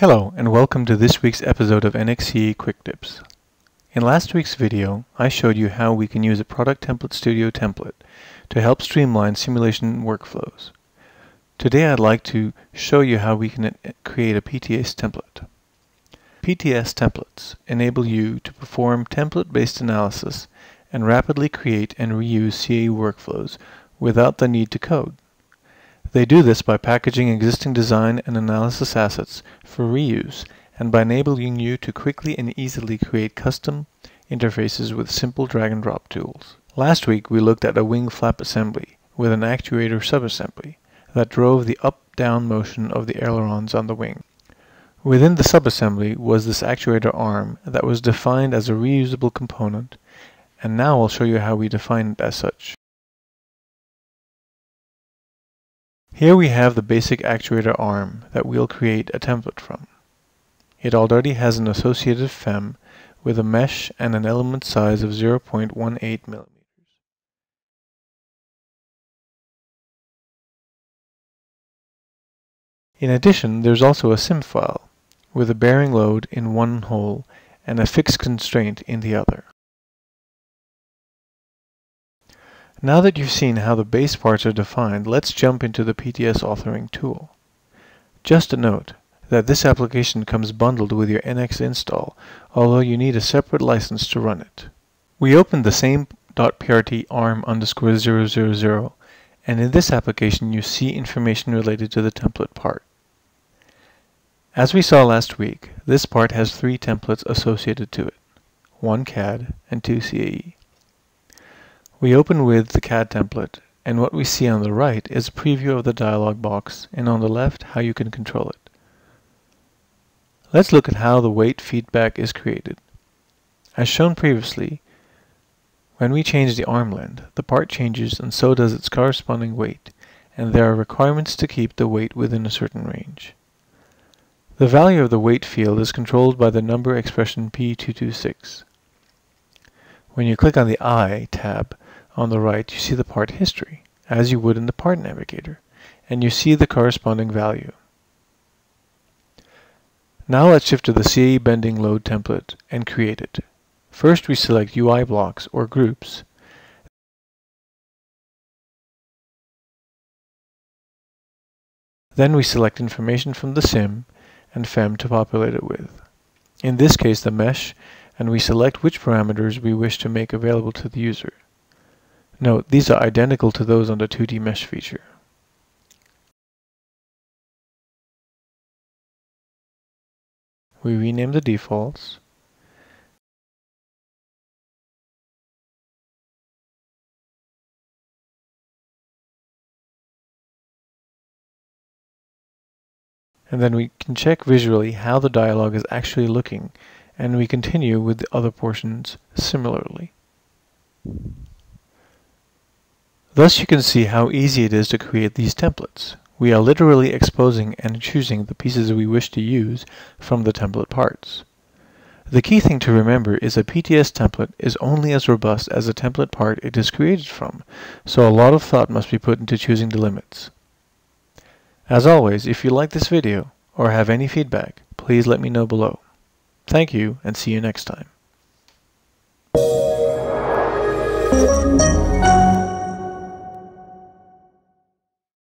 Hello and welcome to this week's episode of CAE Quick Tips. In last week's video, I showed you how we can use a Product Template Studio template to help streamline simulation workflows. Today I'd like to show you how we can create a PTS template. PTS templates enable you to perform template-based analysis and rapidly create and reuse CAE workflows without the need to code. They do this by packaging existing design and analysis assets for reuse and by enabling you to quickly and easily create custom interfaces with simple drag-and-drop tools. Last week we looked at a wing flap assembly with an actuator subassembly that drove the up-down motion of the ailerons on the wing. Within the subassembly was this actuator arm that was defined as a reusable component, and now I'll show you how we define it as such. Here we have the basic actuator arm that we'll create a template from. It already has an associated FEM with a mesh and an element size of 0.18 millimeters. In addition, there's also a sim file with a bearing load in one hole and a fixed constraint in the other. Now that you've seen how the base parts are defined, let's jump into the PTS authoring tool. Just a note that this application comes bundled with your NX install, although you need a separate license to run it. We opened the same .prt arm_000, and in this application you see information related to the template part. As we saw last week, this part has 3 templates associated to it, 1 CAD and 2 CAE. We open with the CAD template, and what we see on the right is a preview of the dialog box, and on the left how you can control it. Let's look at how the weight feedback is created. As shown previously, when we change the arm length, the part changes and so does its corresponding weight, and there are requirements to keep the weight within a certain range. The value of the weight field is controlled by the number expression P226. When you click on the I tab on the right, you see the part history, as you would in the part navigator, and you see the corresponding value. Now let's shift to the CAE bending load template and create it. First we select UI blocks or groups. Then we select information from the sim and FEM to populate it with. In this case the mesh, and we select which parameters we wish to make available to the user. Note, these are identical to those on the 2D mesh feature. We rename the defaults. And then we can check visually how the dialog is actually looking, and we continue with the other portions similarly. Thus you can see how easy it is to create these templates. We are literally exposing and choosing the pieces we wish to use from the template parts. The key thing to remember is a PTS template is only as robust as the template part it is created from, so a lot of thought must be put into choosing the limits. As always, if you like this video or have any feedback, please let me know below. Thank you, and see you next time.